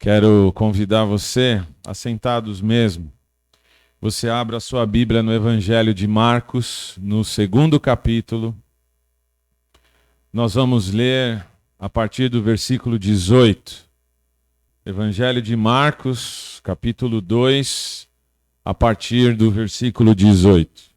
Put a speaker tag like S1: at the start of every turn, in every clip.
S1: Quero convidar você, assentados mesmo, você abra a sua Bíblia no Evangelho de Marcos, no 2º capítulo. Nós vamos ler a partir do versículo 18. Evangelho de Marcos, capítulo 2, a partir do versículo 18.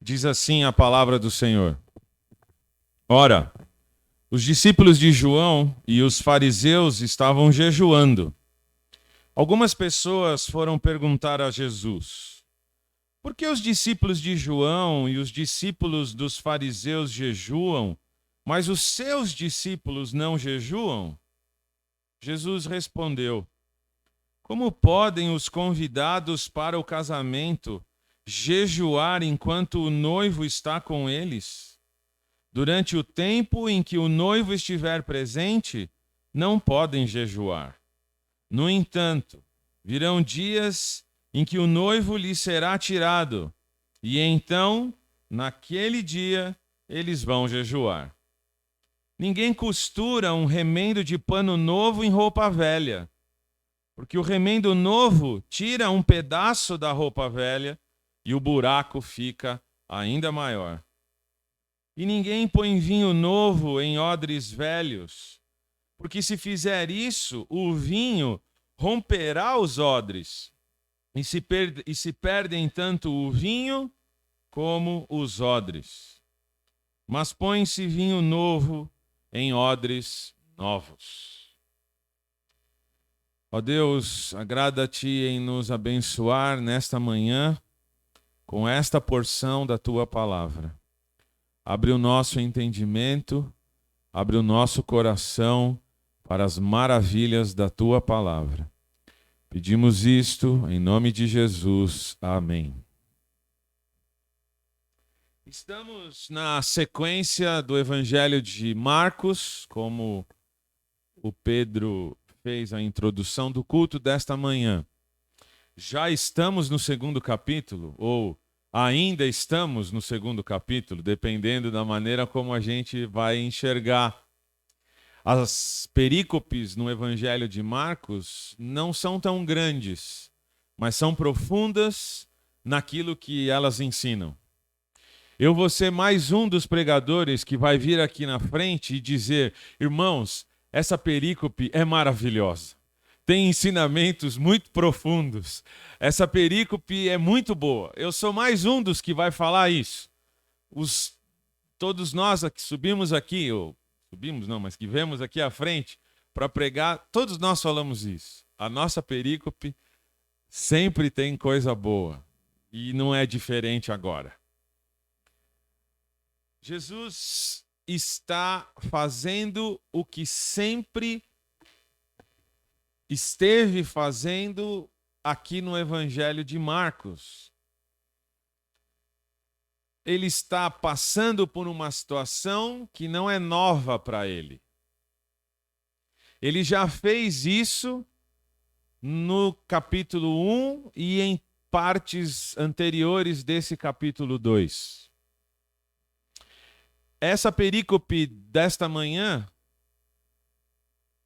S1: Diz assim a palavra do Senhor. Ora, os discípulos de João e os fariseus estavam jejuando. Algumas pessoas foram perguntar a Jesus: por que os discípulos de João e os discípulos dos fariseus jejuam, mas os seus discípulos não jejuam? Jesus respondeu: como podem os convidados para o casamento jejuar enquanto o noivo está com eles? Durante o tempo em que o noivo estiver presente, não podem jejuar. No entanto, virão dias em que o noivo lhe será tirado, e então, naquele dia, eles vão jejuar. Ninguém costura um remendo de pano novo em roupa velha, porque o remendo novo tira um pedaço da roupa velha e o buraco fica ainda maior. E ninguém põe vinho novo em odres velhos, porque se fizer isso, o vinho romperá os odres, e se perdem tanto o vinho como os odres. Mas põe-se vinho novo em odres novos. Ó Deus, agrada-te em nos abençoar nesta manhã com esta porção da tua palavra. Abre o nosso entendimento, abre o nosso coração para as maravilhas da tua palavra. Pedimos isto em nome de Jesus. Amém. Estamos na sequência do Evangelho de Marcos, como o Pedro fez a introdução do culto desta manhã. Já estamos no 2º capítulo, ou ainda estamos no 2º capítulo, dependendo da maneira como a gente vai enxergar. As perícopes no Evangelho de Marcos não são tão grandes, mas são profundas naquilo que elas ensinam. Eu vou ser mais um dos pregadores que vai vir aqui na frente e dizer: irmãos, essa perícope é maravilhosa. Tem ensinamentos muito profundos. Essa perícope é muito boa. Eu sou mais um dos que vai falar isso. Todos nós que subimos aqui, mas que vemos aqui à frente para pregar, todos nós falamos isso. A nossa perícope sempre tem coisa boa e não é diferente agora. Jesus está fazendo o que sempre esteve fazendo aqui no Evangelho de Marcos. Ele está passando por uma situação que não é nova para ele. Ele já fez isso no capítulo 1 e em partes anteriores desse capítulo 2. Essa perícope desta manhã,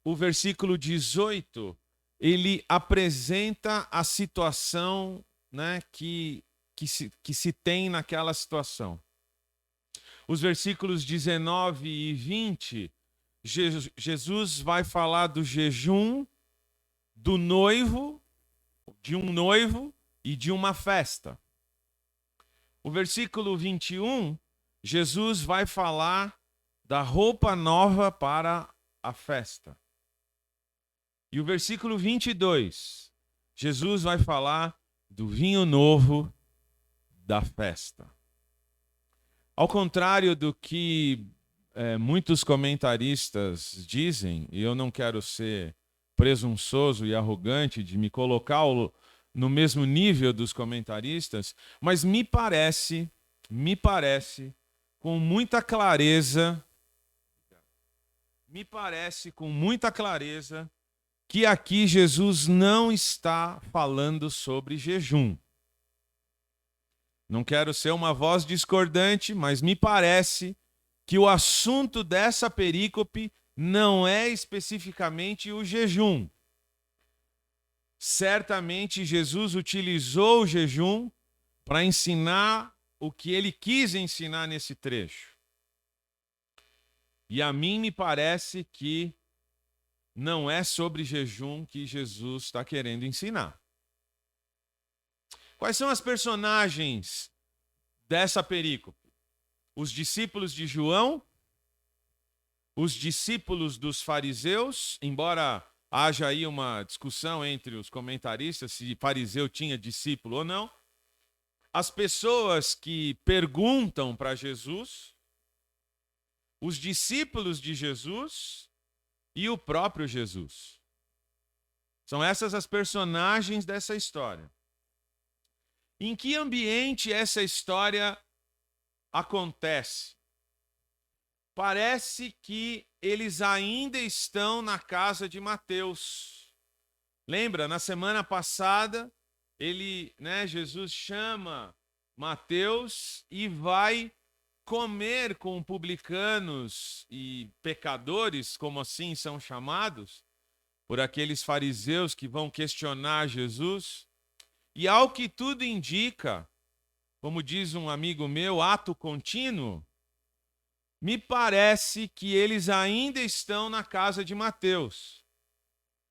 S1: o versículo 18, ele apresenta a situação, né, que se tem naquela situação. Os versículos 19 e 20, Jesus vai falar do jejum do noivo, de um noivo e de uma festa. O versículo 21, Jesus vai falar da roupa nova para a festa. E o versículo 22, Jesus vai falar do vinho novo da festa. Ao contrário do que muitos comentaristas dizem, e eu não quero ser presunçoso e arrogante de me colocar no mesmo nível dos comentaristas, mas me parece com muita clareza que aqui Jesus não está falando sobre jejum. Não quero ser uma voz discordante, mas me parece que o assunto dessa perícope não é especificamente o jejum. Certamente Jesus utilizou o jejum para ensinar o que ele quis ensinar nesse trecho. E a mim me parece que não é sobre jejum que Jesus está querendo ensinar. Quais são as personagens dessa perícope? Os discípulos de João, os discípulos dos fariseus, embora haja aí uma discussão entre os comentaristas se fariseu tinha discípulo ou não, as pessoas que perguntam para Jesus, os discípulos de Jesus e o próprio Jesus. São essas as personagens dessa história. Em que ambiente essa história acontece? Parece que eles ainda estão na casa de Mateus. Lembra, na semana passada, Jesus chama Mateus e vai comer com publicanos e pecadores, como assim são chamados, por aqueles fariseus que vão questionar Jesus. E ao que tudo indica, como diz um amigo meu, ato contínuo, me parece que eles ainda estão na casa de Mateus.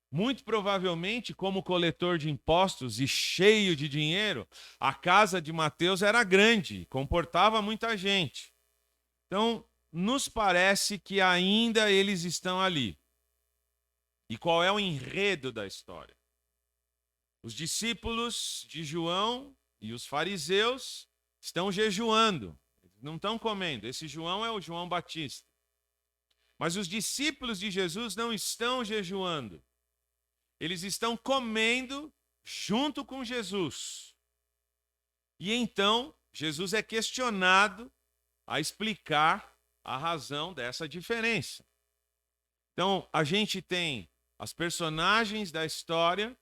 S1: Muito provavelmente, como coletor de impostos e cheio de dinheiro, a casa de Mateus era grande, comportava muita gente. Então, nos parece que ainda eles estão ali. E qual é o enredo da história? Os discípulos de João e os fariseus estão jejuando, não estão comendo. Esse João é o João Batista. Mas os discípulos de Jesus não estão jejuando. Eles estão comendo junto com Jesus. E então, Jesus é questionado a explicar a razão dessa diferença. Então, a gente tem as personagens da história,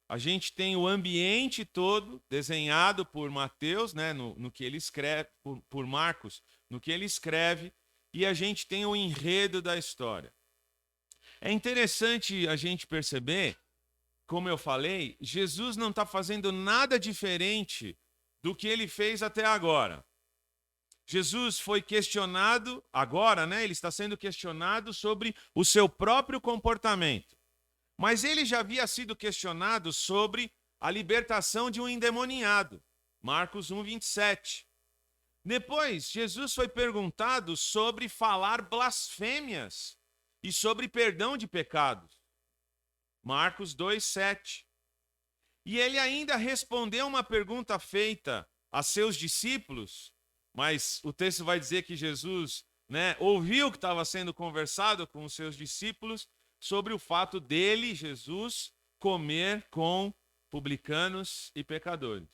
S1: a gente tem o ambiente todo desenhado por Mateus, né, no que ele escreve, por Marcos, no que ele escreve, e a gente tem o enredo da história. É interessante a gente perceber, como eu falei, Jesus não está fazendo nada diferente do que ele fez até agora. Jesus foi questionado, agora, né? Ele está sendo questionado sobre o seu próprio comportamento. Mas ele já havia sido questionado sobre a libertação de um endemoniado. Marcos 1:27. Depois, Jesus foi perguntado sobre falar blasfêmias e sobre perdão de pecados. Marcos 2:7. E ele ainda respondeu uma pergunta feita a seus discípulos, mas o texto vai dizer que Jesus, ouviu o que estava sendo conversado com os seus discípulos sobre o fato dele, Jesus, comer com publicanos e pecadores.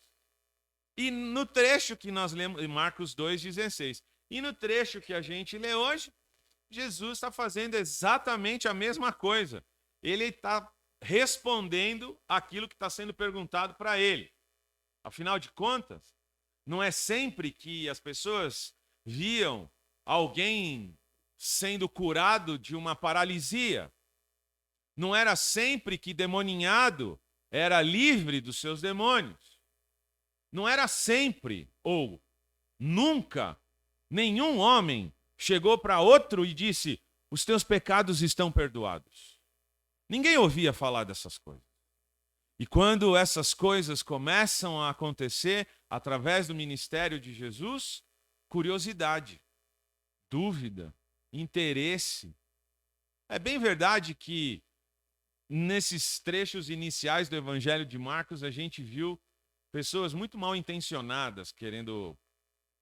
S1: E no trecho que nós lemos, em Marcos 2:16, e no trecho que a gente lê hoje, Jesus está fazendo exatamente a mesma coisa. Ele está respondendo aquilo que está sendo perguntado para ele. Afinal de contas, não é sempre que as pessoas viam alguém sendo curado de uma paralisia. Não era sempre que demoninhado era livre dos seus demônios. Não era sempre, ou nunca, nenhum homem chegou para outro e disse: os teus pecados estão perdoados. Ninguém ouvia falar dessas coisas. E quando essas coisas começam a acontecer através do ministério de Jesus, curiosidade, dúvida, interesse. É bem verdade que nesses trechos iniciais do Evangelho de Marcos a gente viu pessoas muito mal intencionadas querendo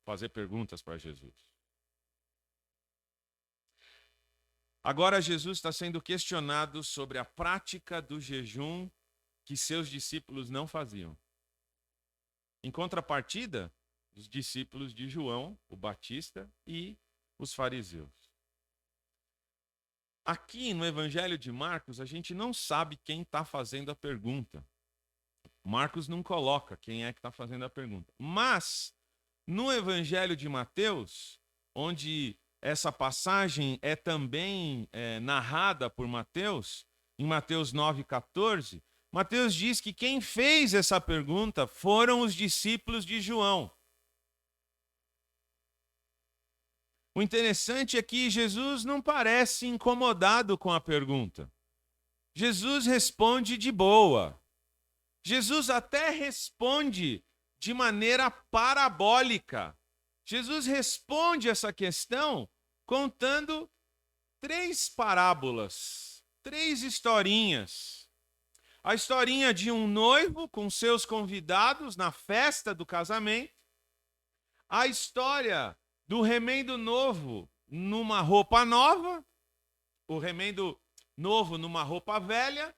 S1: fazer perguntas para Jesus. Agora Jesus está sendo questionado sobre a prática do jejum que seus discípulos não faziam. Em contrapartida, os discípulos de João, o Batista, e os fariseus. Aqui no Evangelho de Marcos, a gente não sabe quem está fazendo a pergunta. Marcos não coloca quem é que está fazendo a pergunta. Mas No Evangelho de Mateus, onde essa passagem é também narrada por Mateus, em Mateus 9,14, Mateus diz que quem fez essa pergunta foram os discípulos de João. O interessante é que Jesus não parece incomodado com a pergunta. Jesus responde de boa. Jesus até responde de maneira parabólica. Jesus responde essa questão contando 3 parábolas, 3 historinhas. A historinha de um noivo com seus convidados na festa do casamento. A história do remendo novo numa roupa nova. O remendo novo numa roupa velha.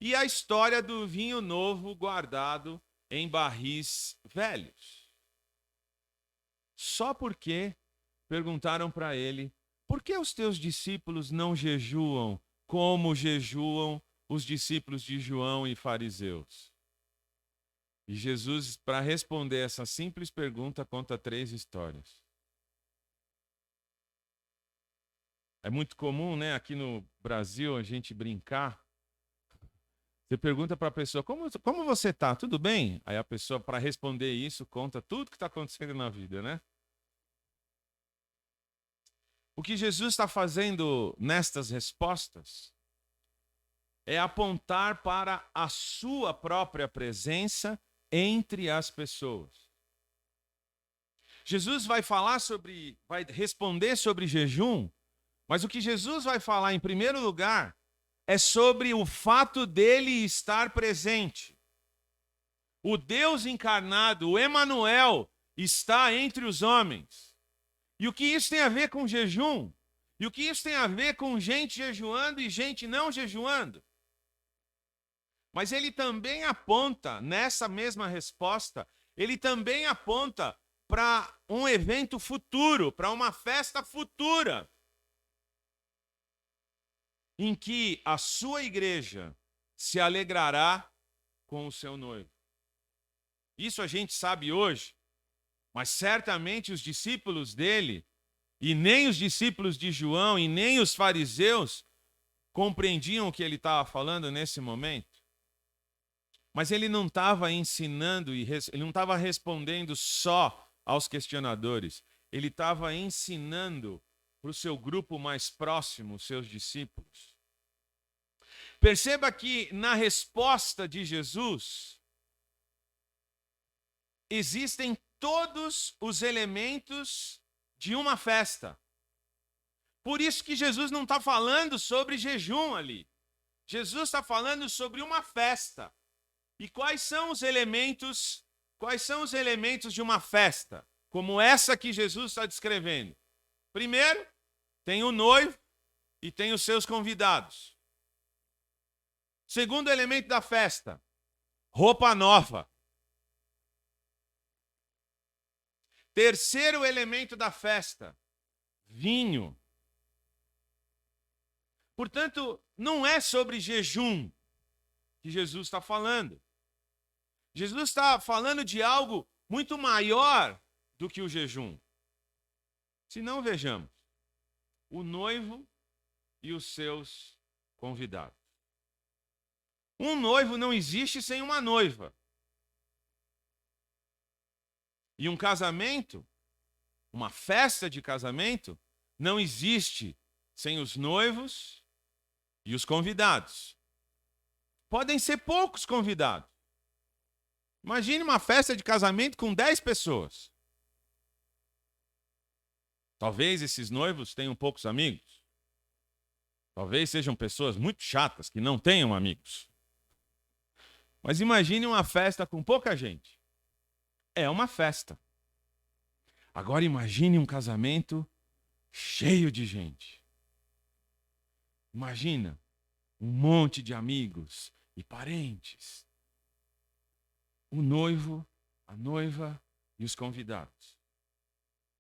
S1: E a história do vinho novo guardado em barris velhos. Só porque perguntaram para ele: por que os teus discípulos não jejuam como jejuam os discípulos de João e fariseus? E Jesus, para responder essa simples pergunta, conta 3 histórias. É muito comum, né, aqui no Brasil, a gente brincar. Você pergunta para a pessoa, como você está? Tudo bem? Aí a pessoa, para responder isso, conta tudo que está acontecendo na vida, né? O que Jesus está fazendo nestas respostas é apontar para a sua própria presença entre as pessoas. Jesus vai responder sobre jejum, mas o que Jesus vai falar em primeiro lugar é sobre o fato dele estar presente. O Deus encarnado, o Emanuel, está entre os homens. E o que isso tem a ver com jejum? E o que isso tem a ver com gente jejuando e gente não jejuando? Mas ele também aponta, nessa mesma resposta, ele também aponta para um evento futuro, para uma festa futura, em que a sua igreja se alegrará com o seu noivo. Isso a gente sabe hoje, mas certamente os discípulos dele, e nem os discípulos de João, e nem os fariseus, compreendiam o que ele estava falando nesse momento. Mas ele não estava ensinando, ele não estava respondendo só aos questionadores. Ele estava ensinando para o seu grupo mais próximo, os seus discípulos. Perceba que na resposta de Jesus, existem todos os elementos de uma festa. Por isso que Jesus não está falando sobre jejum ali. Jesus está falando sobre uma festa. E quais são os elementos de uma festa, como essa que Jesus está descrevendo? Primeiro, tem o noivo e tem os seus convidados. Segundo elemento da festa, roupa nova. Terceiro elemento da festa, vinho. Portanto, não é sobre jejum que Jesus está falando. Jesus está falando de algo muito maior do que o jejum. Se não, vejamos, o noivo e os seus convidados. Um noivo não existe sem uma noiva. E um casamento, uma festa de casamento, não existe sem os noivos e os convidados. Podem ser poucos convidados. Imagine uma festa de casamento com 10 pessoas. Talvez esses noivos tenham poucos amigos. Talvez sejam pessoas muito chatas que não tenham amigos. Mas imagine uma festa com pouca gente. É uma festa. Agora imagine um casamento cheio de gente. Imagina um monte de amigos e parentes. O noivo, a noiva e os convidados.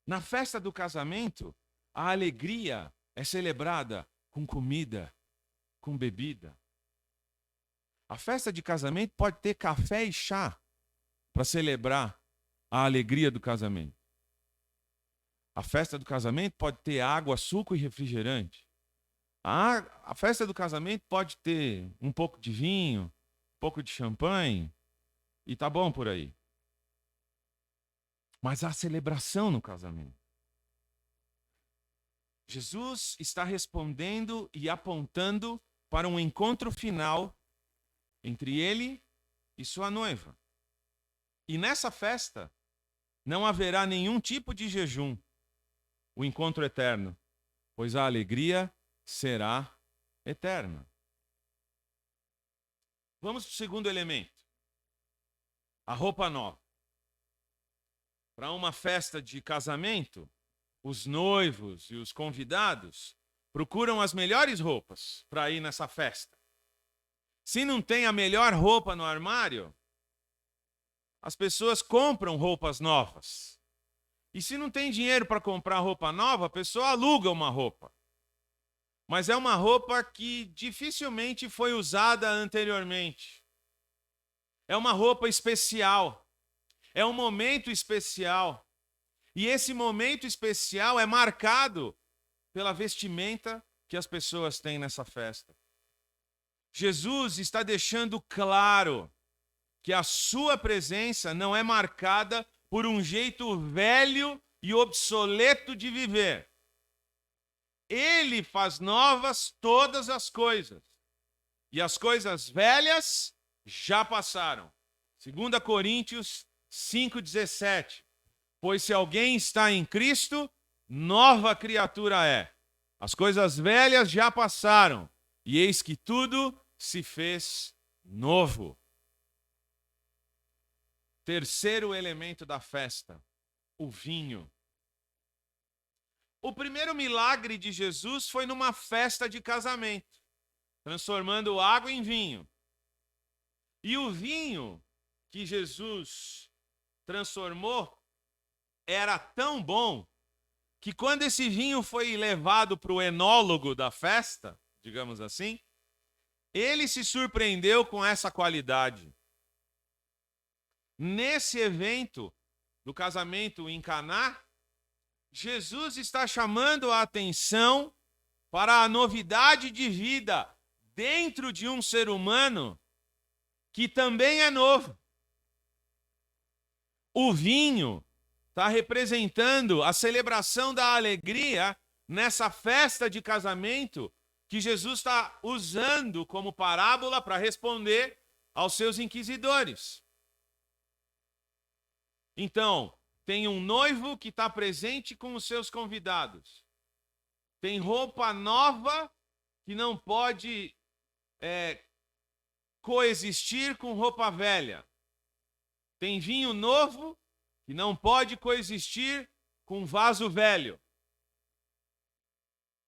S1: Na festa do casamento, a alegria é celebrada com comida, com bebida. A festa de casamento pode ter café e chá para celebrar a alegria do casamento. A festa do casamento pode ter água, suco e refrigerante. A festa do casamento pode ter um pouco de vinho, um pouco de champanhe, e tá bom por aí. Mas há celebração no casamento. Jesus está respondendo e apontando para um encontro final entre ele e sua noiva. E nessa festa não haverá nenhum tipo de jejum, o encontro eterno, pois a alegria será eterna. Vamos para o segundo elemento. A roupa nova. Para uma festa de casamento, os noivos e os convidados procuram as melhores roupas para ir nessa festa. Se não tem a melhor roupa no armário, as pessoas compram roupas novas. E se não tem dinheiro para comprar roupa nova, a pessoa aluga uma roupa. Mas é uma roupa que dificilmente foi usada anteriormente. É uma roupa especial. É um momento especial. E esse momento especial é marcado pela vestimenta que as pessoas têm nessa festa. Jesus está deixando claro que a sua presença não é marcada por um jeito velho e obsoleto de viver. Ele faz novas todas as coisas. E as coisas velhas já passaram. 2 Coríntios 5,17. Pois se alguém está em Cristo, nova criatura é. As coisas velhas já passaram, e eis que tudo se fez novo. Terceiro elemento da festa, o vinho. O primeiro milagre de Jesus foi numa festa de casamento, transformando água em vinho. E o vinho que Jesus transformou era tão bom que quando esse vinho foi levado para o enólogo da festa, digamos assim, ele se surpreendeu com essa qualidade. Nesse evento do casamento em Caná, Jesus está chamando a atenção para a novidade de vida dentro de um ser humano que também é novo. O vinho está representando a celebração da alegria nessa festa de casamento que Jesus está usando como parábola para responder aos seus inquisidores. Então, tem um noivo que está presente com os seus convidados. Tem roupa nova que não pode coexistir com roupa velha. Tem vinho novo que não pode coexistir com vaso velho.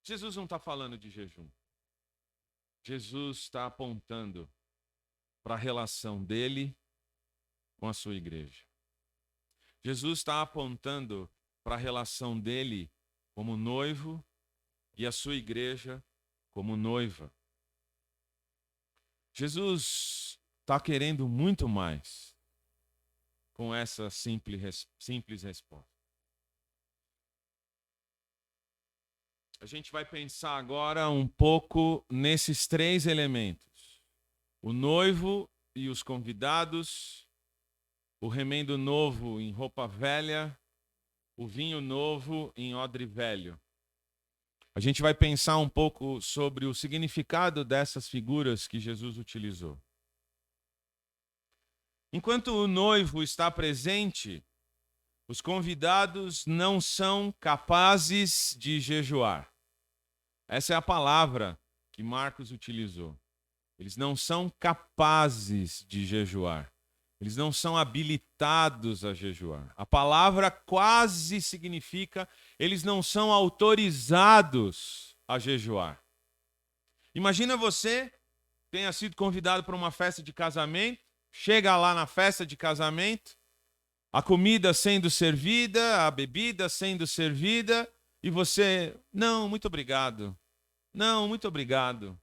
S1: Jesus não está falando de jejum. Jesus está apontando para a relação dele com a sua igreja. Jesus está apontando para a relação dele como noivo e a sua igreja como noiva. Jesus está querendo muito mais com essa simples resposta. A gente vai pensar agora um pouco nesses três elementos: o noivo e os convidados, o remendo novo em roupa velha, o vinho novo em odre velho. A gente vai pensar um pouco sobre o significado dessas figuras que Jesus utilizou. Enquanto o noivo está presente, os convidados não são capazes de jejuar. Essa é a palavra que Marcos utilizou. Eles não são capazes de jejuar. Eles não são habilitados a jejuar. A palavra quase significa eles não são autorizados a jejuar. Imagina você tenha sido convidado para uma festa de casamento, chega lá na festa de casamento, a comida sendo servida, a bebida sendo servida, e você, não, muito obrigado. Não, muito obrigado.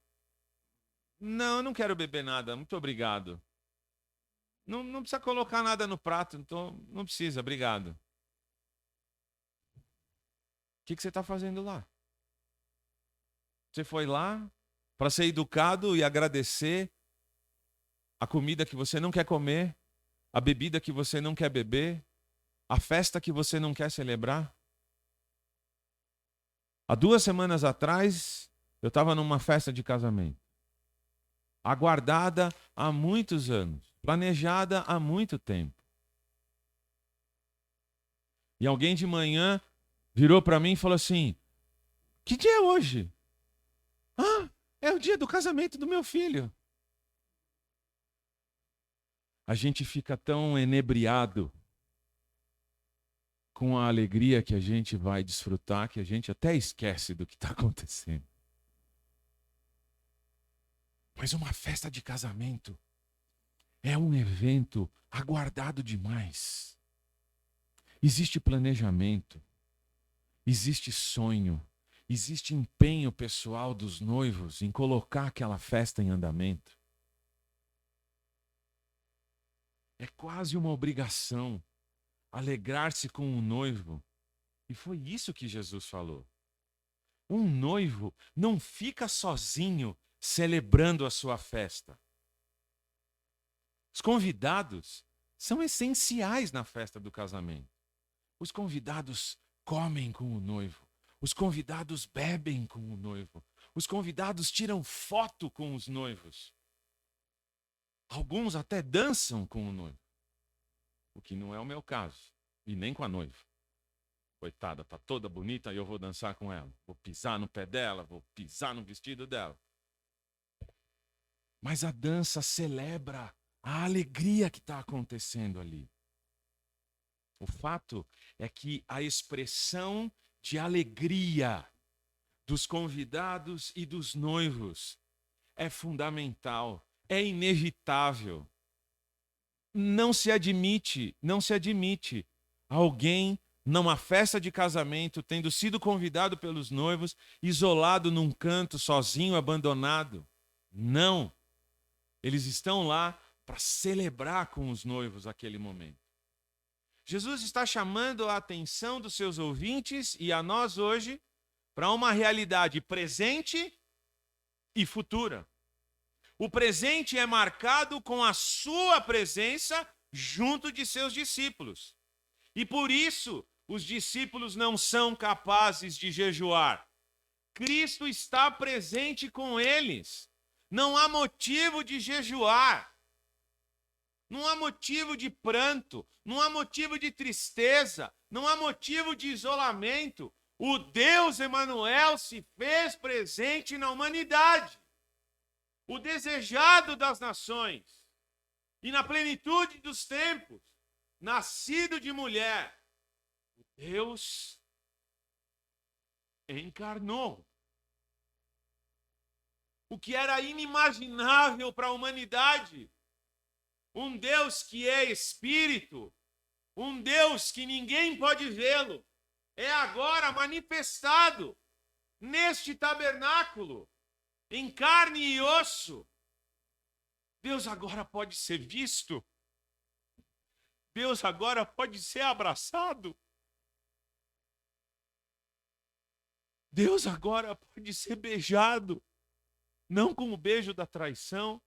S1: Não, eu não quero beber nada, muito obrigado. Não precisa colocar nada no prato, então não precisa, obrigado. O que você está fazendo lá? Você foi lá para ser educado e agradecer a comida que você não quer comer, a bebida que você não quer beber, a festa que você não quer celebrar? Há 2 semanas atrás, eu estava numa festa de casamento, aguardada há muitos anos, planejada há muito tempo. E alguém de manhã virou para mim e falou assim: que dia é hoje? Ah, é o dia do casamento do meu filho. A gente fica tão enebriado com a alegria que a gente vai desfrutar que a gente até esquece do que está acontecendo. Mas uma festa de casamento é um evento aguardado demais. Existe planejamento, existe sonho, existe empenho pessoal dos noivos em colocar aquela festa em andamento. É quase uma obrigação alegrar-se com o noivo. E foi isso que Jesus falou. Um noivo não fica sozinho celebrando a sua festa. Os convidados são essenciais na festa do casamento. Os convidados comem com o noivo. Os convidados bebem com o noivo. Os convidados tiram foto com os noivos. Alguns até dançam com o noivo. O que não é o meu caso. E nem com a noiva. Coitada, tá toda bonita e eu vou dançar com ela. Vou pisar no pé dela, vou pisar no vestido dela. Mas a dança celebra a alegria que está acontecendo ali. O fato é que a expressão de alegria dos convidados e dos noivos é fundamental, é inevitável. Não se admite alguém numa festa de casamento, tendo sido convidado pelos noivos, isolado num canto, sozinho, abandonado. Não. Eles estão lá para celebrar com os noivos aquele momento. Jesus está chamando a atenção dos seus ouvintes e a nós hoje para uma realidade presente e futura. O presente é marcado com a sua presença junto de seus discípulos. E por isso, os discípulos não são capazes de jejuar. Cristo está presente com eles. Não há motivo de jejuar. Não há motivo de pranto. Não há motivo de tristeza. Não há motivo de isolamento. O Deus Emanuel se fez presente na humanidade. O desejado das nações. E na plenitude dos tempos. Nascido de mulher. Deus encarnou. O que era inimaginável para a humanidade. Um Deus que é espírito, um Deus que ninguém pode vê-lo, é agora manifestado neste tabernáculo, em carne e osso. Deus agora pode ser visto. Deus agora pode ser abraçado. Deus agora pode ser beijado, não com o beijo da traição,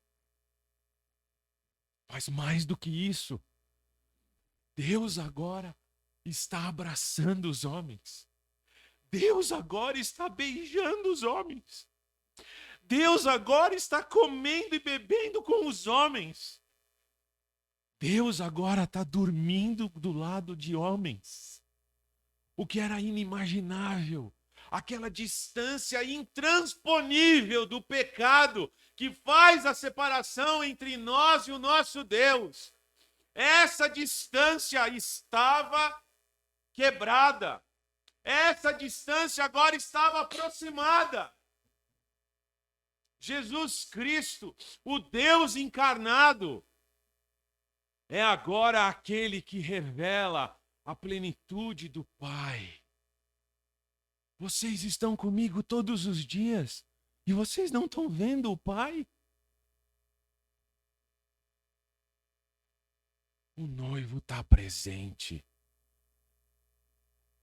S1: mas mais do que isso, Deus agora está abraçando os homens. Deus agora está beijando os homens. Deus agora está comendo e bebendo com os homens. Deus agora está dormindo do lado de homens. O que era inimaginável. Aquela distância intransponível do pecado que faz a separação entre nós e o nosso Deus. Essa distância estava quebrada. Essa distância agora estava aproximada. Jesus Cristo, o Deus encarnado, é agora aquele que revela a plenitude do Pai. Vocês estão comigo todos os dias e vocês não estão vendo o Pai? O noivo está presente.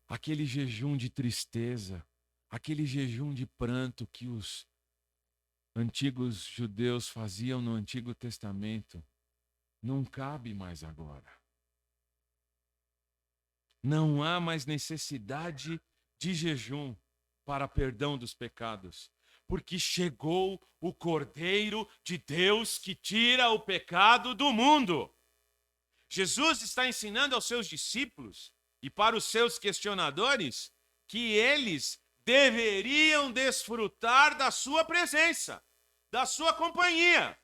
S1: Aquele jejum de tristeza, aquele jejum de pranto que os antigos judeus faziam no Antigo Testamento, não cabe mais agora. Não há mais necessidade de jejum para perdão dos pecados, porque chegou o Cordeiro de Deus que tira o pecado do mundo. Jesus está ensinando aos seus discípulos e para os seus questionadores que eles deveriam desfrutar da sua presença, da sua companhia.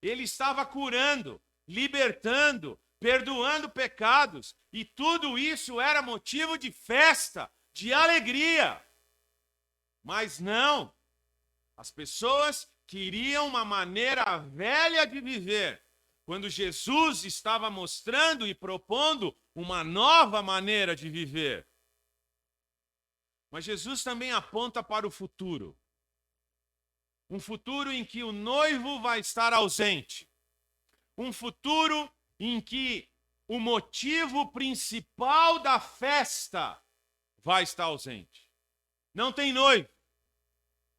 S1: Ele estava curando, libertando, perdoando pecados, e tudo isso era motivo de festa, de alegria. Mas não, as pessoas queriam uma maneira velha de viver, quando Jesus estava mostrando e propondo uma nova maneira de viver. Mas Jesus também aponta para o futuro. Um futuro em que o noivo vai estar ausente. Um futuro em que o motivo principal da festa vai estar ausente. Não tem noivo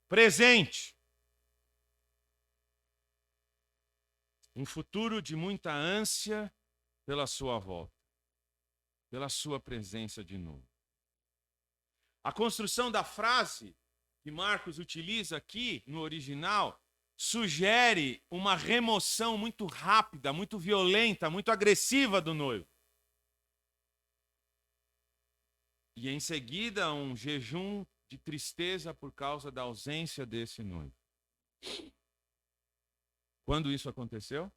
S1: presente. Um futuro de muita ânsia pela sua volta, pela sua presença de novo. A construção da frase que Marcos utiliza aqui no original sugere uma remoção muito rápida, muito violenta, muito agressiva do noivo. E em seguida, um jejum de tristeza por causa da ausência desse noivo. Quando isso aconteceu?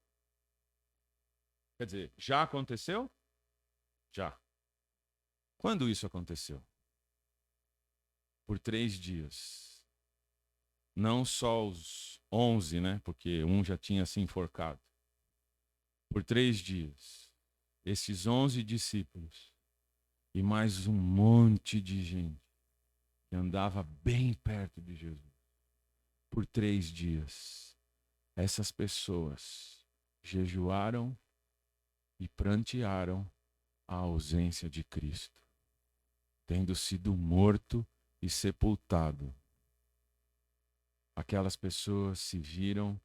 S1: Quer dizer, já aconteceu? Já. Quando isso aconteceu? Por 3 dias. Não só os 11, né? Porque um já tinha se enforcado. Por 3 dias. Esses 11 discípulos e mais um monte de gente que andava bem perto de Jesus. Por 3 dias. Essas pessoas jejuaram e prantearam a ausência de Cristo, tendo sido morto e sepultado. Aquelas pessoas se viram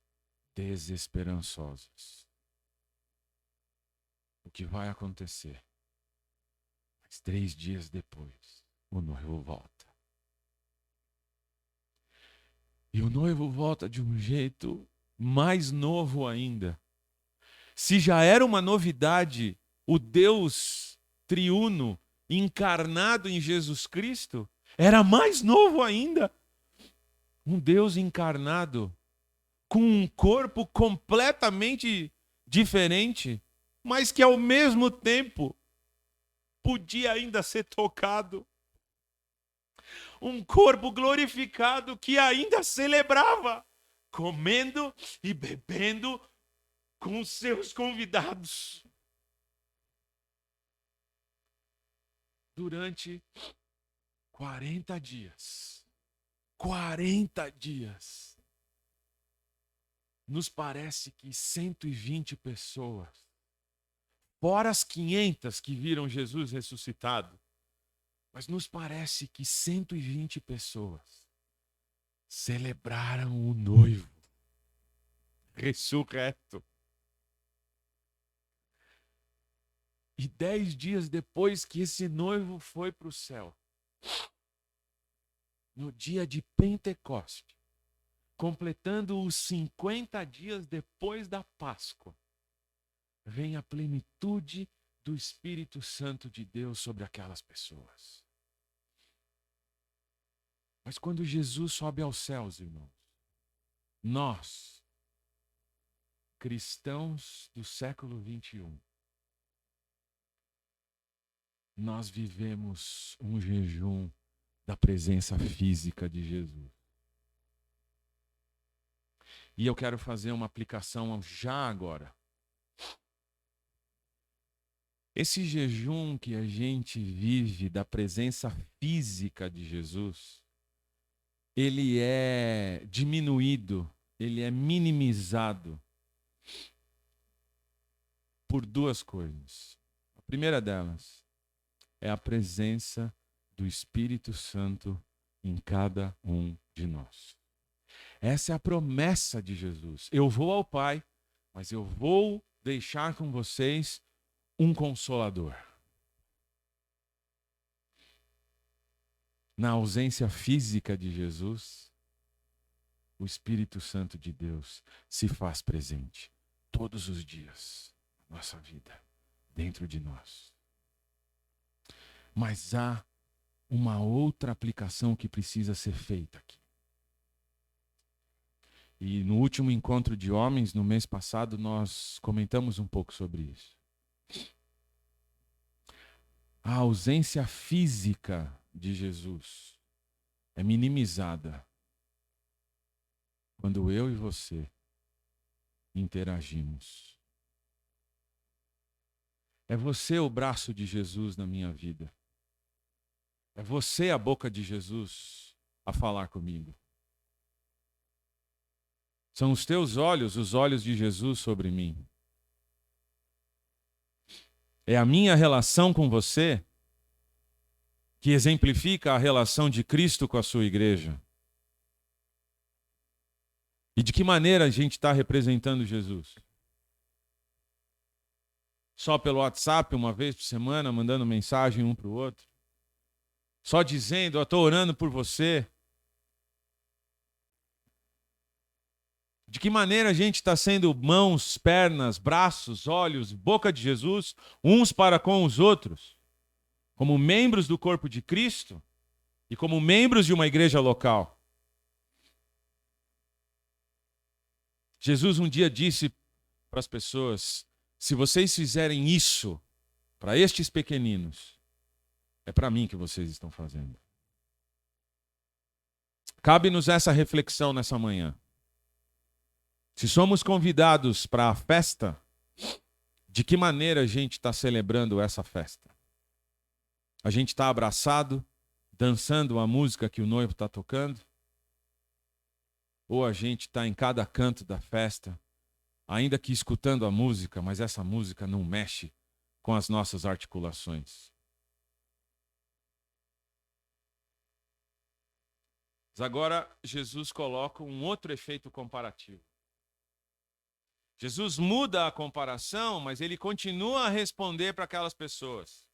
S1: desesperançosas. O que vai acontecer? Mas 3 dias depois, o noivo volta. E o noivo volta de um jeito mais novo ainda. Se já era uma novidade o Deus triuno encarnado em Jesus Cristo, era mais novo ainda. Um Deus encarnado com um corpo completamente diferente, mas que ao mesmo tempo podia ainda ser tocado. Um corpo glorificado que ainda celebrava, comendo e bebendo com os seus convidados. Durante 40 dias. 40 dias. Nos parece que 120 pessoas, fora as 500 que viram Jesus ressuscitado, mas nos parece que 120 pessoas celebraram o noivo ressurreto. E 10 dias depois que esse noivo foi para o céu, no dia de Pentecoste, completando os 50 dias depois da Páscoa, vem a plenitude do Espírito Santo de Deus sobre aquelas pessoas. Mas quando Jesus sobe aos céus, irmãos, nós, cristãos do século 21, nós vivemos um jejum da presença física de Jesus. E eu quero fazer uma aplicação já agora. Esse jejum que a gente vive da presença física de Jesus, ele é diminuído, ele é minimizado por duas coisas. A primeira delas é a presença do Espírito Santo em cada um de nós. Essa é a promessa de Jesus. Eu vou ao Pai, mas eu vou deixar com vocês um Consolador. Na ausência física de Jesus, o Espírito Santo de Deus se faz presente todos os dias na nossa vida, dentro de nós. Mas há uma outra aplicação que precisa ser feita aqui. E no último encontro de homens, no mês passado, nós comentamos um pouco sobre isso. A ausência física de Jesus é minimizada quando eu e você interagimos. É você o braço de Jesus na minha vida. É você a boca de Jesus a falar comigo. São os teus olhos, os olhos de Jesus sobre mim. É a minha relação com você que exemplifica a relação de Cristo com a sua igreja. E de que maneira a gente está representando Jesus? Só pelo WhatsApp, uma vez por semana, mandando mensagem um para o outro? Só dizendo, eu estou orando por você? De que maneira a gente está sendo mãos, pernas, braços, olhos, boca de Jesus, uns para com os outros, como membros do corpo de Cristo e como membros de uma igreja local? Jesus um dia disse para as pessoas: se vocês fizerem isso para estes pequeninos, é para mim que vocês estão fazendo. Cabe-nos essa reflexão nessa manhã. Se somos convidados para a festa, de que maneira a gente está celebrando essa festa? A gente está abraçado, dançando a música que o noivo está tocando? Ou a gente está em cada canto da festa, ainda que escutando a música, mas essa música não mexe com as nossas articulações? Mas agora Jesus coloca um outro efeito comparativo. Jesus muda a comparação, mas ele continua a responder para aquelas pessoas.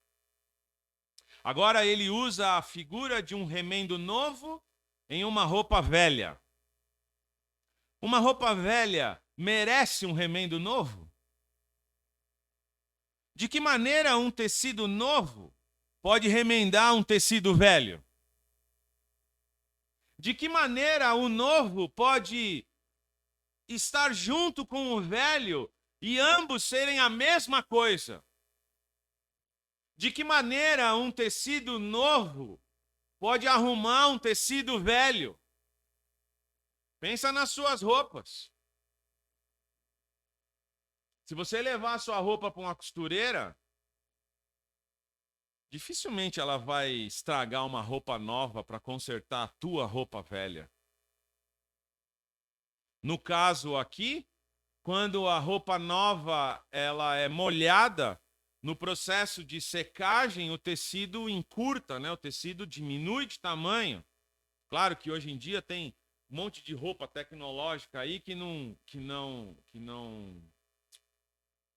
S1: Agora ele usa a figura de um remendo novo em uma roupa velha. Uma roupa velha merece um remendo novo? De que maneira um tecido novo pode remendar um tecido velho? De que maneira o novo pode estar junto com o velho e ambos serem a mesma coisa? De que maneira um tecido novo pode arrumar um tecido velho? Pensa nas suas roupas. Se você levar a sua roupa para uma costureira, dificilmente ela vai estragar uma roupa nova para consertar a tua roupa velha. No caso aqui, quando a roupa nova ela é molhada, no processo de secagem o tecido encurta, né? O tecido diminui de tamanho. Claro que hoje em dia tem um monte de roupa tecnológica aí que não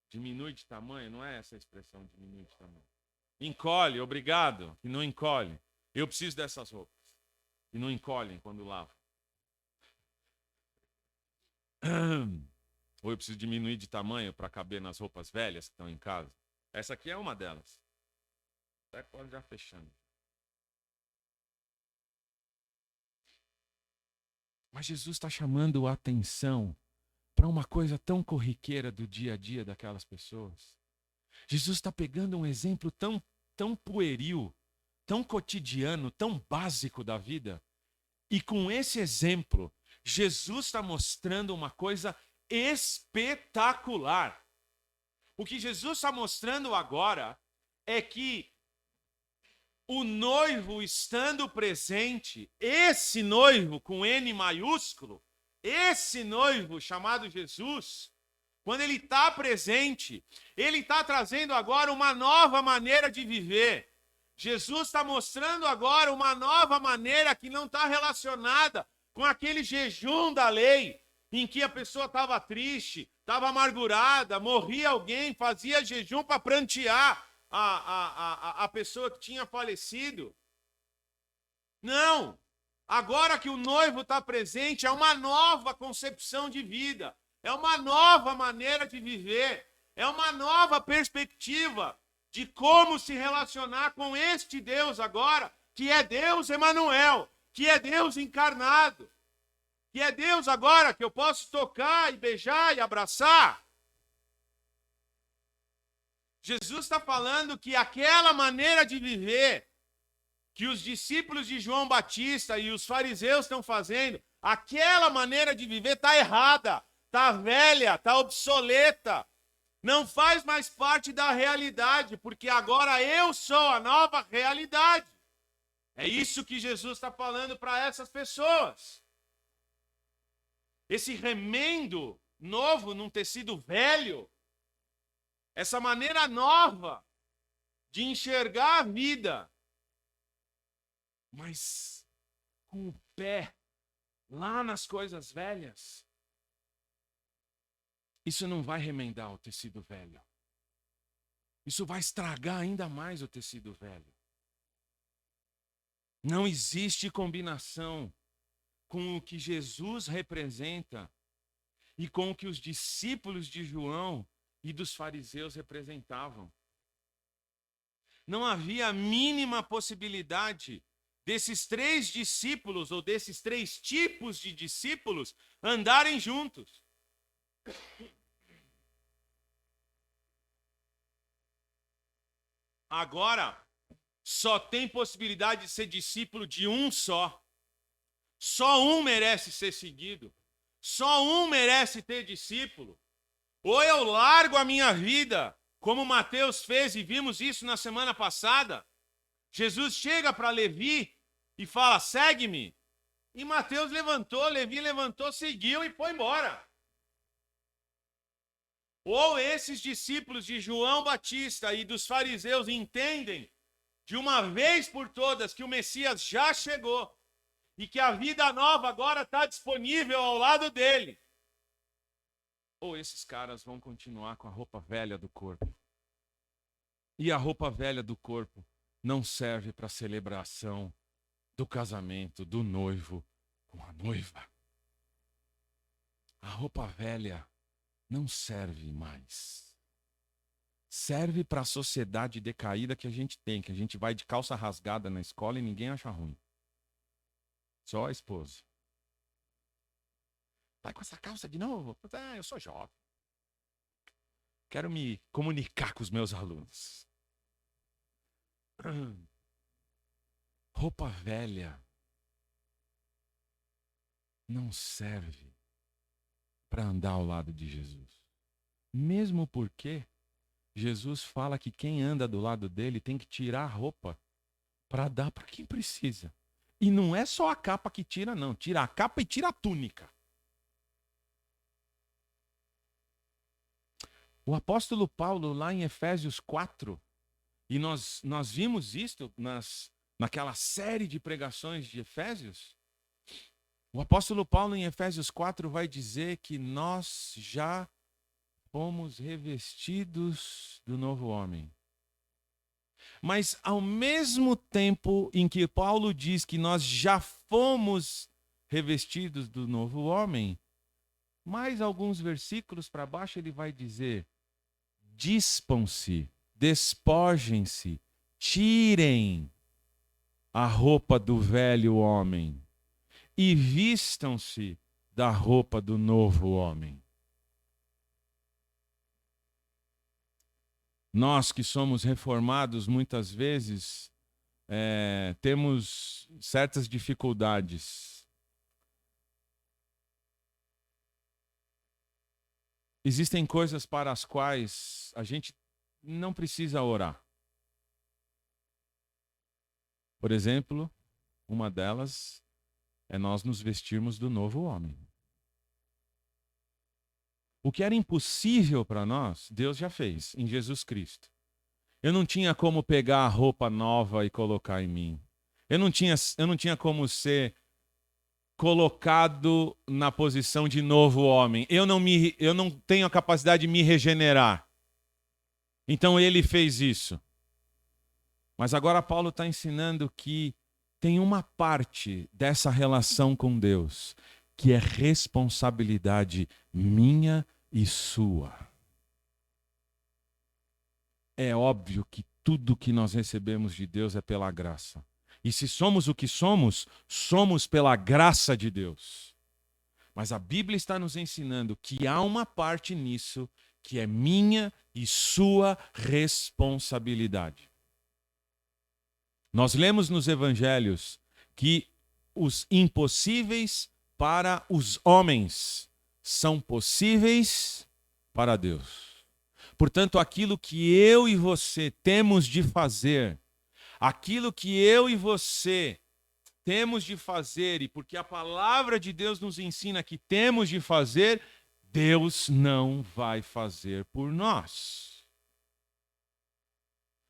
S1: diminui de tamanho, não é essa a expressão, diminui de tamanho. Encolhe, obrigado, que não encolhe. Eu preciso dessas roupas, que não encolhem quando lavo. Ou eu preciso diminuir de tamanho para caber nas roupas velhas que estão em casa. Essa aqui é uma delas. Até pode já fechando. Mas Jesus está chamando a atenção para uma coisa tão corriqueira do dia a dia daquelas pessoas. Jesus está pegando um exemplo tão pueril, tão cotidiano, tão básico da vida. E com esse exemplo, Jesus está mostrando uma coisa espetacular. O que Jesus está mostrando agora é que o noivo estando presente, esse noivo com N maiúsculo, esse noivo chamado Jesus, quando ele está presente, ele está trazendo agora uma nova maneira de viver. Jesus está mostrando agora uma nova maneira que não está relacionada com aquele jejum da lei, em que a pessoa estava triste, estava amargurada, morria alguém, fazia jejum para prantear a pessoa que tinha falecido. Não! Agora que o noivo está presente, é uma nova concepção de vida, é uma nova maneira de viver, é uma nova perspectiva de como se relacionar com este Deus agora, que é Deus Emanuel, que é Deus encarnado, que é Deus agora que eu posso tocar e beijar e abraçar. Jesus está falando que aquela maneira de viver que os discípulos de João Batista e os fariseus estão fazendo, aquela maneira de viver está errada, está velha, está obsoleta, não faz mais parte da realidade, porque agora eu sou a nova realidade. É isso que Jesus está falando para essas pessoas. Esse remendo novo num tecido velho, essa maneira nova de enxergar a vida, mas com o pé lá nas coisas velhas, isso não vai remendar o tecido velho. Isso vai estragar ainda mais o tecido velho. Não existe combinação com o que Jesus representa e com o que os discípulos de João e dos fariseus representavam. Não havia a mínima possibilidade desses três discípulos, ou desses três tipos de discípulos, andarem juntos. Agora, só tem possibilidade de ser discípulo de um só. Só um merece ser seguido. Só um merece ter discípulo. Ou eu largo a minha vida, como Mateus fez, e vimos isso na semana passada. Jesus chega para Levi e fala, segue-me. E Mateus levantou, Levi levantou, seguiu e foi embora. Ou esses discípulos de João Batista e dos fariseus entendem, de uma vez por todas, que o Messias já chegou e que a vida nova agora está disponível ao lado dele. Ou esses caras vão continuar com a roupa velha do corpo. E a roupa velha do corpo não serve para a celebração do casamento do noivo com a noiva. A roupa velha não serve mais. Serve para a sociedade decaída que a gente tem, que a gente vai de calça rasgada na escola e ninguém acha ruim. Só a esposa. Vai com essa calça de novo? Ah, eu sou jovem. Quero me comunicar com os meus alunos. Roupa velha não serve para andar ao lado de Jesus. Mesmo porque Jesus fala que quem anda do lado dele tem que tirar a roupa para dar para quem precisa. E não é só a capa que tira, não. Tira a capa e tira a túnica. O apóstolo Paulo, lá em Efésios 4, e nós vimos isso naquela série de pregações de Efésios, o apóstolo Paulo, em Efésios 4, vai dizer que nós já fomos revestidos do novo homem. Mas, ao mesmo tempo em que Paulo diz que nós já fomos revestidos do novo homem, mais alguns versículos para baixo ele vai dizer: dispam-se, despojem-se, tirem a roupa do velho homem e vistam-se da roupa do novo homem. Nós que somos reformados, muitas vezes, temos certas dificuldades. Existem coisas para as quais a gente não precisa orar. Por exemplo, uma delas é nós nos vestirmos do novo homem. O que era impossível para nós, Deus já fez em Jesus Cristo. Eu não tinha como pegar a roupa nova e colocar em mim. Eu não tinha como ser colocado na posição de novo homem. Eu não tenho a capacidade de me regenerar. Então ele fez isso. Mas agora Paulo está ensinando que tem uma parte dessa relação com Deus que é responsabilidade minha e sua. É óbvio que tudo que nós recebemos de Deus é pela graça. E se somos o que somos, somos pela graça de Deus. Mas a Bíblia está nos ensinando que há uma parte nisso que é minha e sua responsabilidade. Nós lemos nos evangelhos que os impossíveis para os homens são possíveis para Deus. Portanto, aquilo que eu e você temos de fazer, aquilo que eu e você temos de fazer, e porque a palavra de Deus nos ensina que temos de fazer, Deus não vai fazer por nós.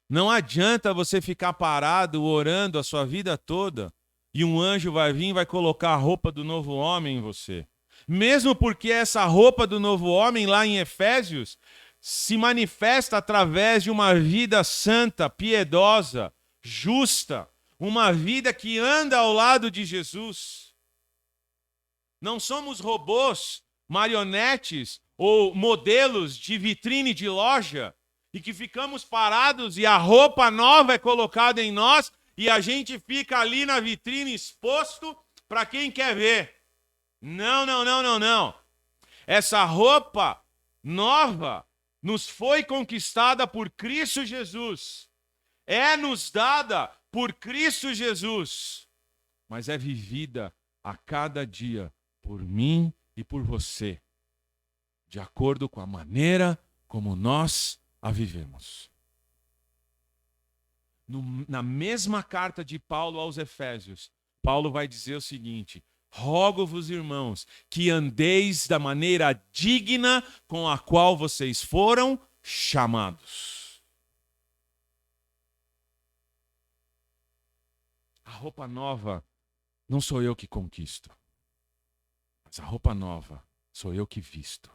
S1: Não adianta você ficar parado orando a sua vida toda e um anjo vai vir e vai colocar a roupa do novo homem em você. Mesmo porque essa roupa do novo homem, lá em Efésios, se manifesta através de uma vida santa, piedosa, justa, uma vida que anda ao lado de Jesus. Não somos robôs, marionetes ou modelos de vitrine de loja e que ficamos parados e a roupa nova é colocada em nós e a gente fica ali na vitrine exposto para quem quer ver. Não, não, não, não, não. Essa roupa nova nos foi conquistada por Cristo Jesus. É nos dada por Cristo Jesus. Mas é vivida a cada dia por mim e por você. De acordo com a maneira como nós a vivemos. Na mesma carta de Paulo aos Efésios, Paulo vai dizer o seguinte: rogo-vos, irmãos, que andeis da maneira digna com a qual vocês foram chamados. A roupa nova não sou eu que conquisto, mas a roupa nova sou eu que visto.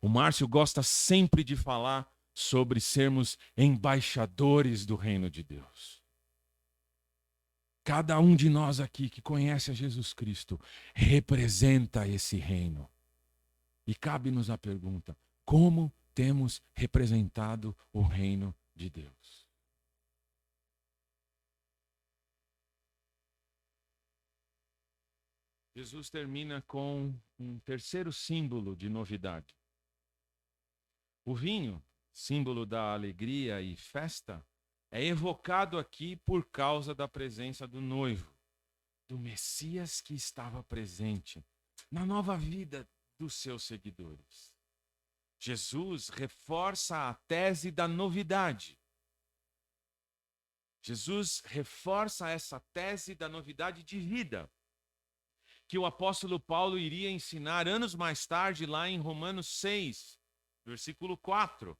S1: O Márcio gosta sempre de falar sobre sermos embaixadores do reino de Deus. Cada um de nós aqui que conhece a Jesus Cristo representa esse reino. E cabe-nos a pergunta: como temos representado o reino de Deus? Jesus termina com um terceiro símbolo de novidade. O vinho, símbolo da alegria e festa, é evocado aqui por causa da presença do noivo, do Messias que estava presente na nova vida dos seus seguidores. Jesus reforça a tese da novidade. Jesus reforça essa tese da novidade de vida, que o apóstolo Paulo iria ensinar anos mais tarde lá em Romanos 6, versículo 4.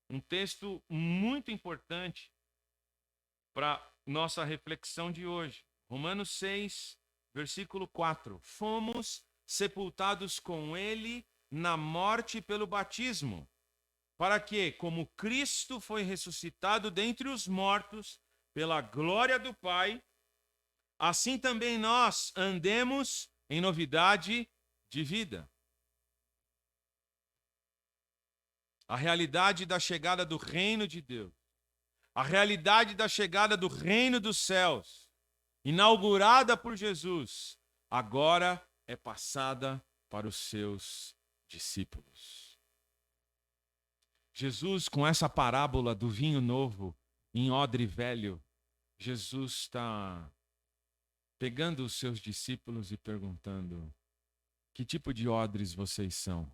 S1: Um texto muito importante para nossa reflexão de hoje. Romanos 6, versículo 4. Fomos sepultados com ele na morte pelo batismo, para que, como Cristo foi ressuscitado dentre os mortos pela glória do Pai, assim também nós andemos em novidade de vida. A realidade da chegada do reino de Deus, a realidade da chegada do reino dos céus, inaugurada por Jesus, agora é passada para os seus discípulos. Jesus, com essa parábola do vinho novo em odre velho, Jesus está pegando os seus discípulos e perguntando: que tipo de odres vocês são?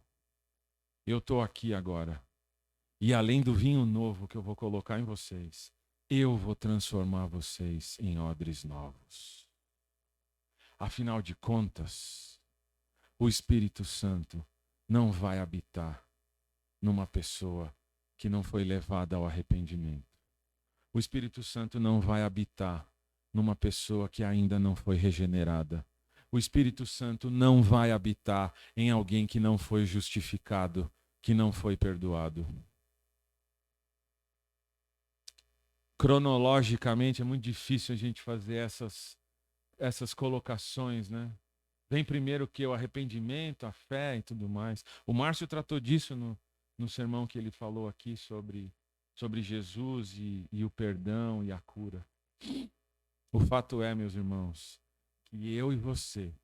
S1: Eu estou aqui agora. E além do vinho novo que eu vou colocar em vocês, eu vou transformar vocês em odres novos. Afinal de contas, O Espírito Santo não vai habitar numa pessoa que não foi levada ao arrependimento. O Espírito Santo não vai habitar numa pessoa que ainda não foi regenerada. O Espírito Santo não vai habitar em alguém que não foi justificado, que não foi perdoado. Cronologicamente é muito difícil a gente fazer essas colocações, né? Vem primeiro o que? O arrependimento, a fé e tudo mais. O Márcio tratou disso no sermão que ele falou aqui sobre Jesus e o perdão e a cura. O fato é, meus irmãos, que eu e você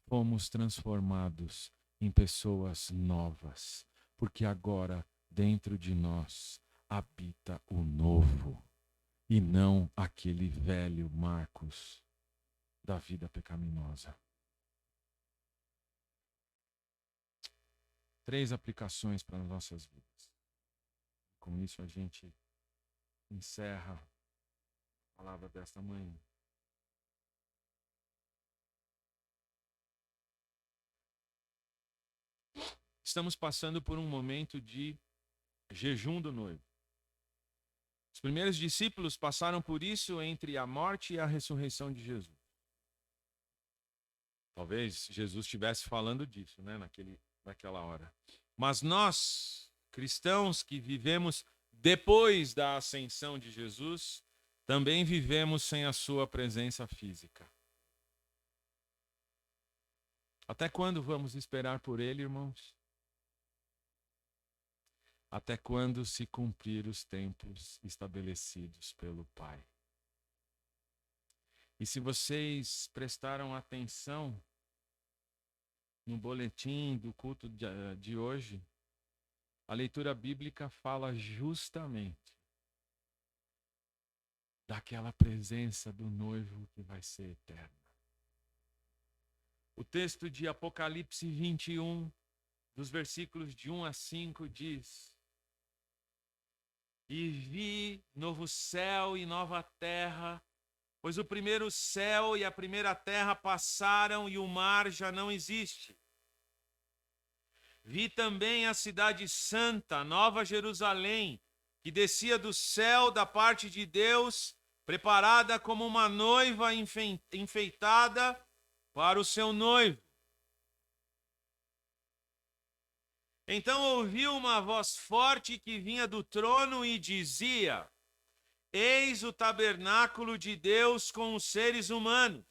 S1: fomos transformados em pessoas novas, porque agora dentro de nós habita o novo e não aquele velho Marcos da vida pecaminosa. 3 aplicações para as nossas vidas. Com isso a gente encerra a palavra desta manhã. Estamos passando por um momento de jejum do noivo. Os primeiros discípulos passaram por isso entre a morte e a ressurreição de Jesus. Talvez Jesus estivesse falando disso, né, naquela hora. Mas nós, cristãos que vivemos depois da ascensão de Jesus, também vivemos sem a sua presença física. Até quando vamos esperar por ele, irmãos? Até quando se cumprir os tempos estabelecidos pelo Pai. E se vocês prestaram atenção no boletim do culto de hoje, a leitura bíblica fala justamente daquela presença do noivo que vai ser eterna. O texto de Apocalipse 21, dos versículos de 1 a 5, diz: E vi novo céu e nova terra, pois o primeiro céu e a primeira terra passaram e o mar já não existe. Vi também a cidade santa, Nova Jerusalém, que descia do céu da parte de Deus, preparada como uma noiva enfeitada para o seu noivo. Então ouvi uma voz forte que vinha do trono e dizia: Eis o tabernáculo de Deus com os seres humanos.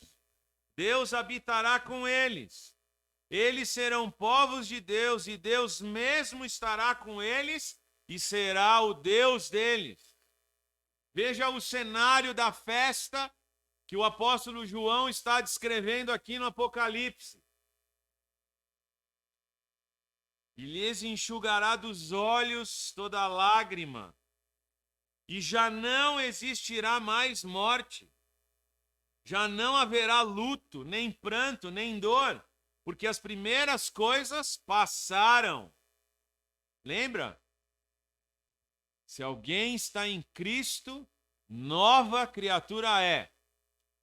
S1: Deus habitará com eles. Eles serão povos de Deus e Deus mesmo estará com eles e será o Deus deles. Veja o cenário da festa que o apóstolo João está descrevendo aqui no Apocalipse. E lhes enxugará dos olhos toda lágrima, e já não existirá mais morte. Já não haverá luto, nem pranto, nem dor, porque as primeiras coisas passaram. Lembra? Se alguém está em Cristo, nova criatura é.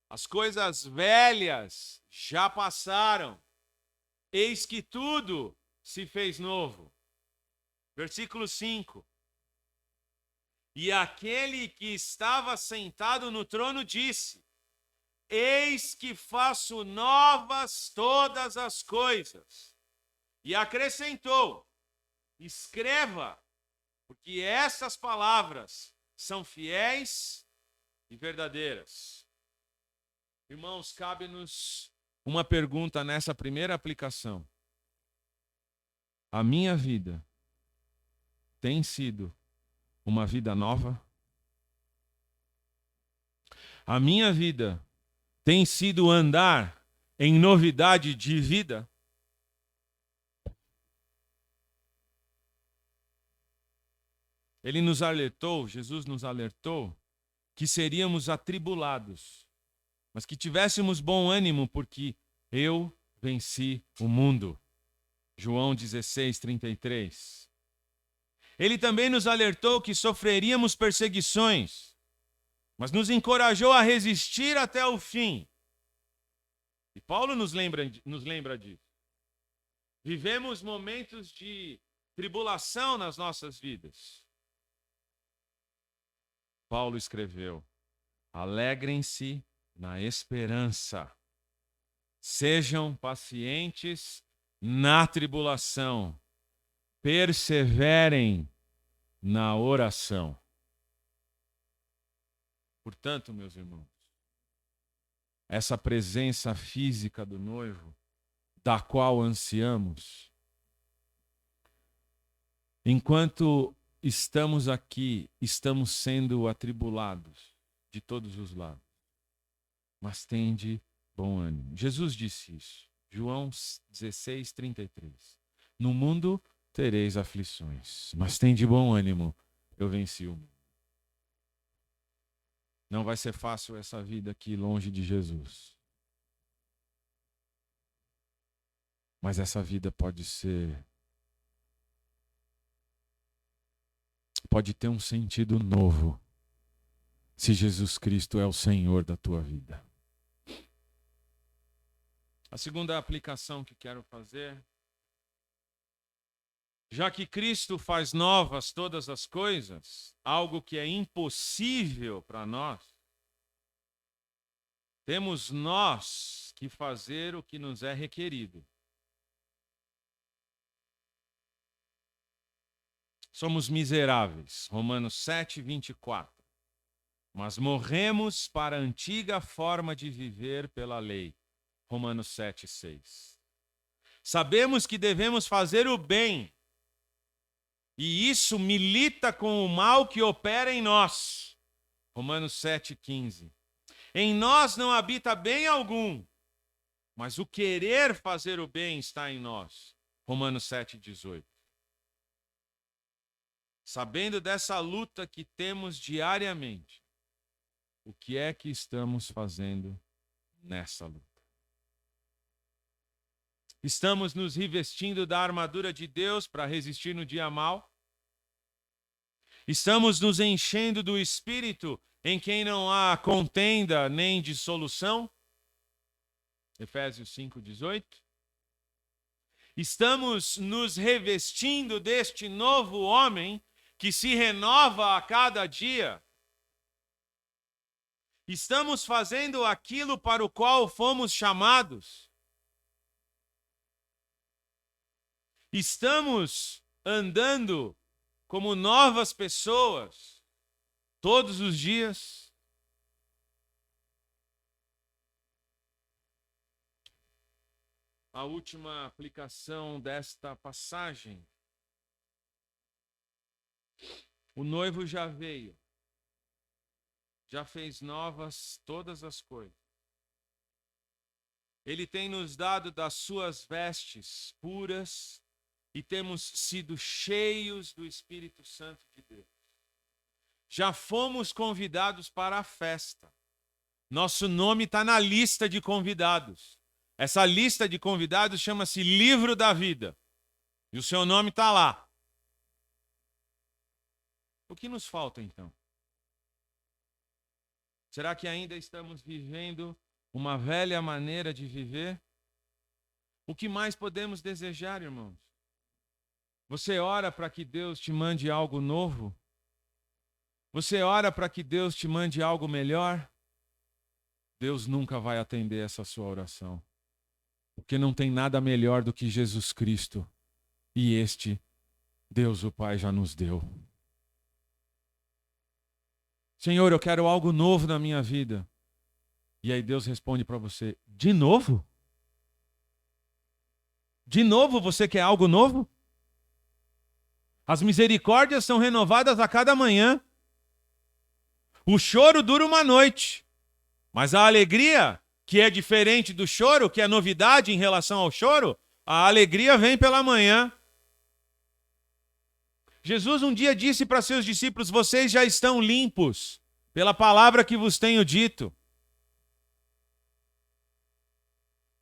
S1: As coisas velhas já passaram. Eis que tudo se fez novo. Versículo 5. E aquele que estava sentado no trono disse: Eis que faço novas todas as coisas. E acrescentou: Escreva, porque essas palavras são fiéis e verdadeiras. Irmãos, cabe-nos uma pergunta nessa primeira aplicação. A minha vida tem sido uma vida nova? A minha vida tem sido andar em novidade de vida? Ele nos alertou, Jesus nos alertou, que seríamos atribulados, mas que tivéssemos bom ânimo, porque eu venci o mundo. João 16, 33. Ele também nos alertou que sofreríamos perseguições, mas nos encorajou a resistir até o fim. E Paulo nos lembra disso. Vivemos momentos de tribulação nas nossas vidas. Paulo escreveu: alegrem-se na esperança. Sejam pacientes na tribulação. Perseverem na oração. Portanto, meus irmãos, essa presença física do noivo, da qual ansiamos, enquanto estamos aqui, estamos sendo atribulados de todos os lados. Mas tende bom ânimo. Jesus disse isso. João 16, 33. No mundo tereis aflições, mas tende bom ânimo. Eu venci o mundo. Não vai ser fácil essa vida aqui longe de Jesus. Mas essa vida pode ter um sentido novo se Jesus Cristo é o Senhor da tua vida. A segunda aplicação que quero fazer, já que Cristo faz novas todas as coisas, algo que é impossível para nós, temos nós que fazer o que nos é requerido. Somos miseráveis, Romanos 7, 24. Mas morremos para a antiga forma de viver pela lei, Romanos 7, 6. Sabemos que devemos fazer o bem, e isso milita com o mal que opera em nós, Romanos 7, 15. Em nós não habita bem algum, mas o querer fazer o bem está em nós, Romanos 7, 18. Sabendo dessa luta que temos diariamente, o que é que estamos fazendo nessa luta? Estamos nos revestindo da armadura de Deus para resistir no dia mau? Estamos nos enchendo do Espírito, em quem não há contenda nem dissolução? Efésios 5, 18. Estamos nos revestindo deste novo homem que se renova a cada dia? Estamos fazendo aquilo para o qual fomos chamados? Estamos andando como novas pessoas todos os dias? A última aplicação desta passagem. O noivo já veio, já fez novas todas as coisas. Ele tem nos dado das suas vestes puras e temos sido cheios do Espírito Santo de Deus. Já fomos convidados para a festa. Nosso nome está na lista de convidados. Essa lista de convidados chama-se Livro da Vida. E o seu nome está lá. O que nos falta, então? Será que ainda estamos vivendo uma velha maneira de viver? O que mais podemos desejar, irmãos? Você ora para que Deus te mande algo novo? Você ora para que Deus te mande algo melhor? Deus nunca vai atender essa sua oração. Porque não tem nada melhor do que Jesus Cristo. E este, Deus o Pai já nos deu. Senhor, eu quero algo novo na minha vida. E aí Deus responde para você, de novo? De novo você quer algo novo? As misericórdias são renovadas a cada manhã. O choro dura uma noite. Mas a alegria, que é diferente do choro, que é novidade em relação ao choro, a alegria vem pela manhã. Jesus um dia disse para seus discípulos, vocês já estão limpos pela palavra que vos tenho dito.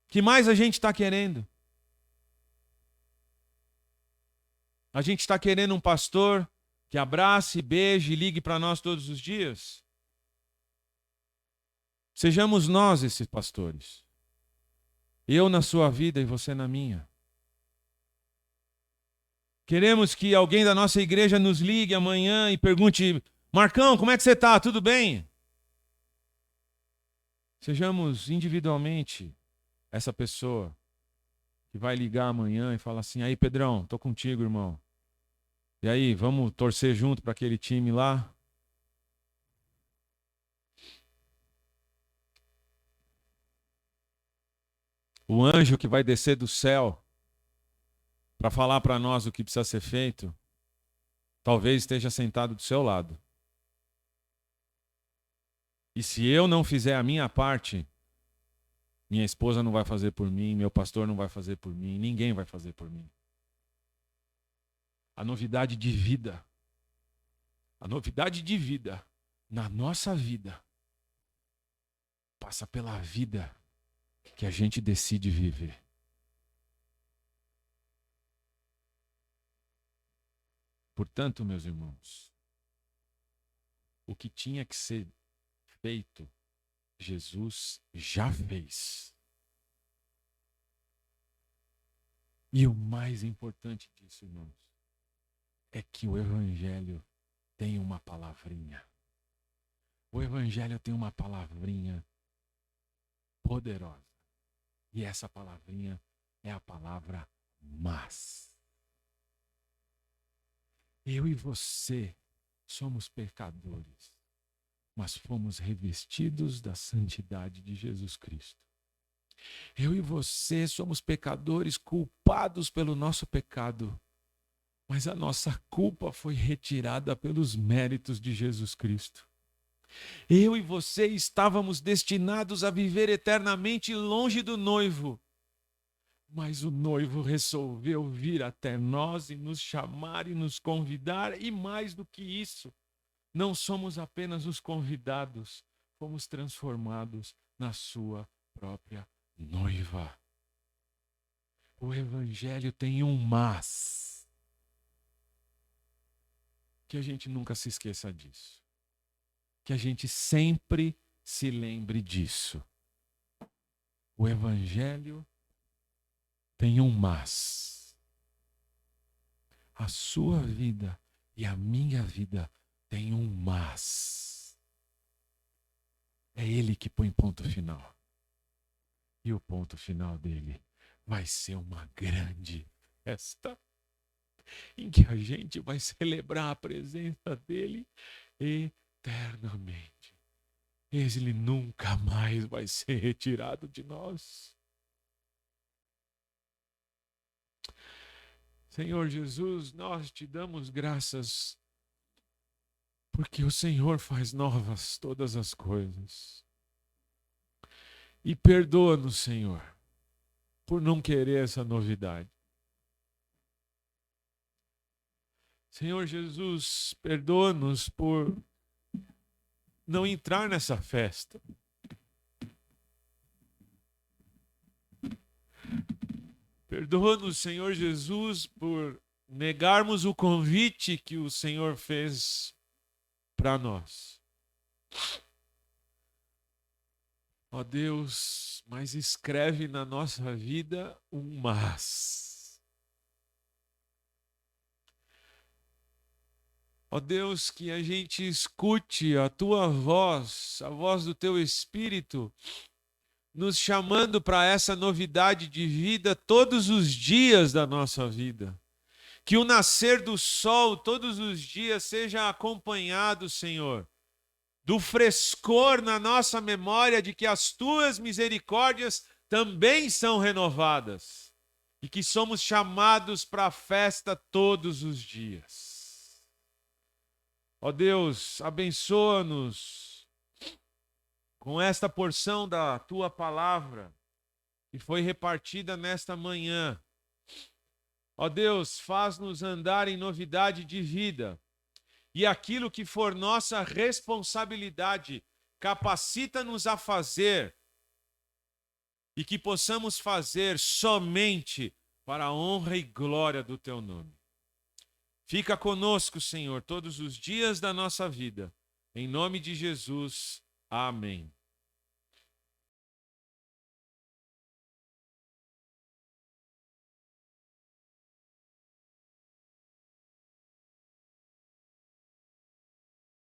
S1: O que mais a gente está querendo? A gente está querendo um pastor que abrace, beije e ligue para nós todos os dias? Sejamos nós esses pastores. Eu na sua vida e você na minha. Queremos que alguém da nossa igreja nos ligue amanhã e pergunte: Marcão, como é que você está? Tudo bem? Sejamos individualmente essa pessoa que vai ligar amanhã e falar assim: aí, Pedrão, tô contigo, irmão. E aí, vamos torcer junto para aquele time lá? O anjo que vai descer do céu para falar para nós o que precisa ser feito, talvez esteja sentado do seu lado. E se eu não fizer a minha parte, minha esposa não vai fazer por mim, meu pastor não vai fazer por mim, ninguém vai fazer por mim. A novidade de vida na nossa vida passa pela vida que a gente decide viver. Portanto, meus irmãos, o que tinha que ser feito, Jesus já fez. E o mais importante disso, irmãos, é que o Evangelho tem uma palavrinha. O Evangelho tem uma palavrinha poderosa. E essa palavrinha é a palavra mas. Eu e você somos pecadores, mas fomos revestidos da santidade de Jesus Cristo. Eu e você somos pecadores culpados pelo nosso pecado, mas a nossa culpa foi retirada pelos méritos de Jesus Cristo. Eu e você estávamos destinados a viver eternamente longe do noivo, mas o noivo resolveu vir até nós e nos chamar e nos convidar, e mais do que isso, não somos apenas os convidados, fomos transformados na sua própria noiva. O Evangelho tem um mas. Que a gente nunca se esqueça disso. Que a gente sempre se lembre disso. O Evangelho tem um mas. A sua vida e a minha vida tem um mas. É Ele que põe ponto final. E o ponto final dele vai ser uma grande festa em que a gente vai celebrar a presença dele eternamente. Ele nunca mais vai ser retirado de nós. Senhor Jesus, nós te damos graças porque o Senhor faz novas todas as coisas. E perdoa-nos, Senhor, por não querer essa novidade. Senhor Jesus, perdoa-nos por não entrar nessa festa. Perdoa-nos, Senhor Jesus, por negarmos o convite que o Senhor fez para nós. Ó Deus, mas escreve na nossa vida um mas. Ó Deus, que a gente escute a tua voz, a voz do teu Espírito, nos chamando para essa novidade de vida todos os dias da nossa vida. Que o nascer do sol todos os dias seja acompanhado, Senhor, do frescor na nossa memória de que as tuas misericórdias também são renovadas e que somos chamados para a festa todos os dias. Ó Deus, abençoa-nos com esta porção da tua palavra que foi repartida nesta manhã. Ó Deus, faz-nos andar em novidade de vida. E aquilo que for nossa responsabilidade, capacita-nos a fazer e que possamos fazer somente para a honra e glória do teu nome. Fica conosco, Senhor, todos os dias da nossa vida. Em nome de Jesus. Amém.